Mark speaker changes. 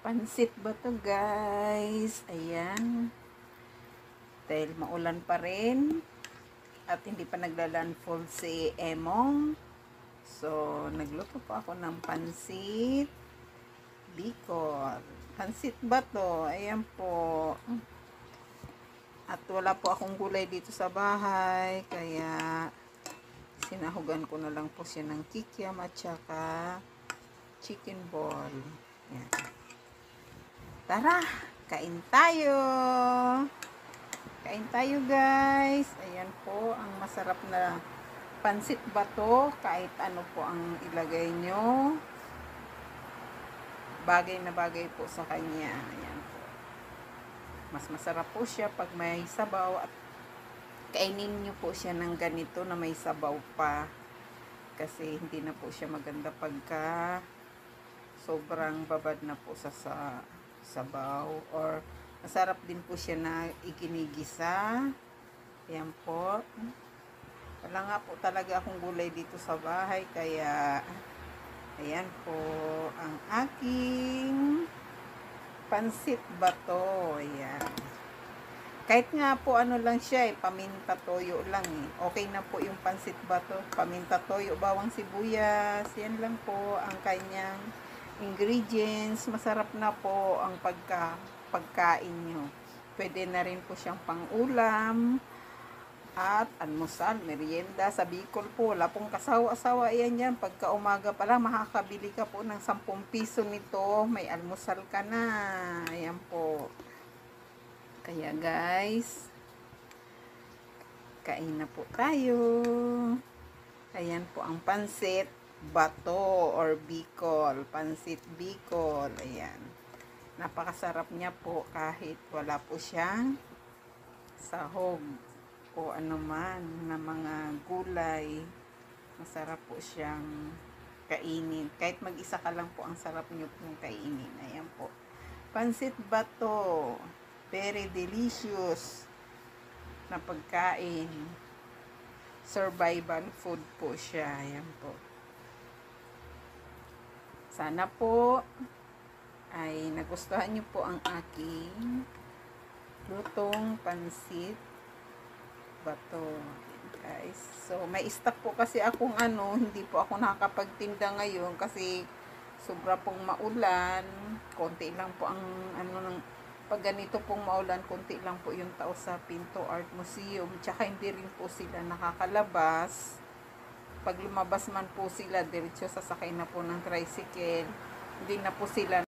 Speaker 1: Pansit ba to guys? Ayan. Dahil maulan pa rin at hindi pa naglalandfall si Emong. So, nagluto po ako ng pansit Bicol. Pansit ba to? Ayan po. At wala po akong gulay dito sa bahay. Kaya, sinahugan ko na lang po siya ng kikiam at saka chicken ball. Ayan. Tara, kain tayo. Kain tayo guys. Ayan po, ang masarap na pansit bato. Kahit ano po ang ilagay nyo. Bagay na bagay po sa kanya. Ayan po. Mas masarap po siya pag may sabaw. At kainin nyo po siya ng ganito na may sabaw pa. Kasi hindi na po siya maganda pagka sobrang babad na po sa sabaw, or masarap din po siya na iginigisa. Ayan po. Wala nga po talaga akong gulay dito sa bahay, kaya ayan po ang aking pansit bato. Ayan. Kahit nga po ano lang siya paminta toyo lang okay na po yung pansit bato. Paminta toyo, bawang sibuyas, yan lang po ang kanyang ingredients. Masarap na po ang pagkain nyo. Pwede na rin po siyang pang-ulam at almusal, merienda. Sa Bicol po, wala pong kasawa-asawa yan. Pagka umaga pa lang, makakabili ka po ng 10 piso nito. May almusal ka na. Ayan po. Kaya guys, kain na po tayo. Ayan po ang pansit bato or Bicol. Pansit Bicol. Ayan. Napakasarap niya po kahit wala po siyang sahog o anuman na mga gulay. Masarap po siyang kainin. Kahit mag-isa ka lang po, ang sarap niyo pong kainin. Ayan po. Pansit bato. Very delicious na pagkain. Survival food po siya. Ayan po. Sana po ay nagustuhan niyo po ang aking lutong pansit bato. Guys. So, may stock po kasi akong hindi po ako nakakapagtinda ngayon kasi sobra pong maulan. Konti lang po ang pag ganito pong maulan, konti lang po yung tao sa Pinto Art Museum. Tsaka hindi rin po sila nakakalabas. Pag lumabas man po sila, diretso sasakay na po ng tricycle. Hindi na po sila